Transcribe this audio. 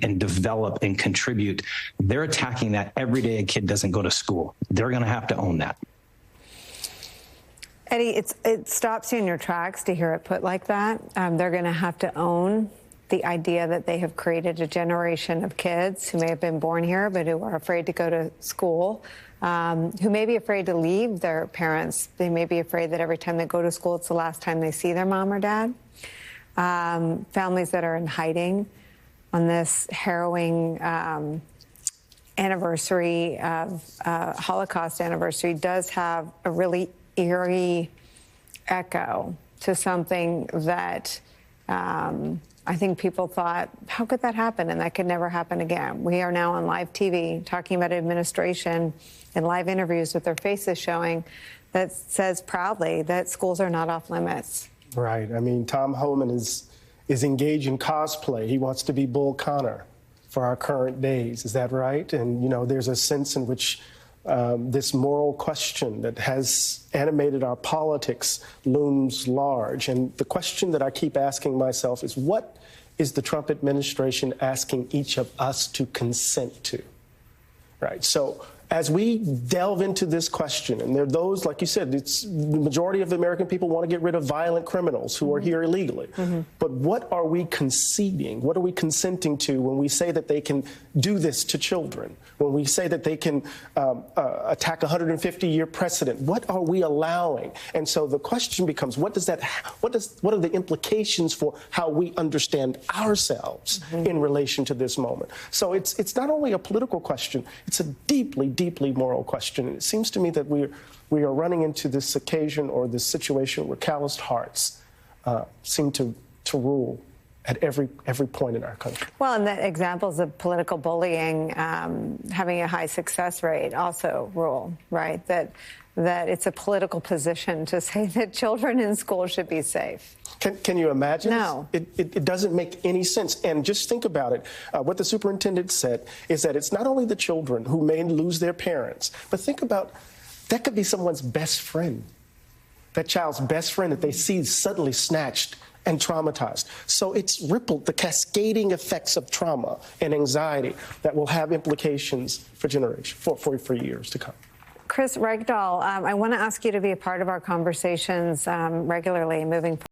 and develop and contribute. They're attacking that every day a kid doesn't go to school. They're going to have to own that. Eddie, it stops you in your tracks to hear it put like that. They're going to have to own the idea that they have created a generation of kids who may have been born here but who are afraid to go to school, who may be afraid to leave their parents. They may be afraid that every time they go to school, it's the last time they see their mom or dad. Families that are in hiding on this harrowing anniversary of Holocaust anniversary does have a really eerie echo to something that I think people thought, how could that happen? And that could never happen again. We are now on live TV talking about administration and live interviews with their faces showing that says proudly that schools are not off limits. Right. I mean, Tom Homan is engaged in cosplay. He wants to be Bull Connor for our current days. Is that right? And, you know, there's a sense in which this moral question that has animated our politics looms large. And the question that I keep asking myself is, what is the Trump administration asking each of us to consent to? Right. So as we delve into this question, and there are those, like you said, it's the majority of the American people want to get rid of violent criminals who are here illegally. But what are we conceding? What are we consenting to when we say that they can do this to children? When we say that they can attack a 150-year precedent? What are we allowing? And so the question becomes, what are the implications for how we understand ourselves in relation to this moment? So it's not only a political question, it's a deeply moral question. And it seems to me that we are running into this occasion or this situation where calloused hearts seem to rule at every point in our country. Well, and the examples of political bullying having a high success rate also rule, right? That it's a political position to say that children in school should be safe. Can you imagine? No. It doesn't make any sense. And just think about it. What the superintendent said is that it's not only the children who may lose their parents, but think about that could be someone's best friend, that child's best friend that they see suddenly snatched and traumatized. So it's rippled the cascading effects of trauma and anxiety that will have implications for generations, for years to come. Chris Reykdal, I want to ask you to be a part of our conversations regularly moving forward.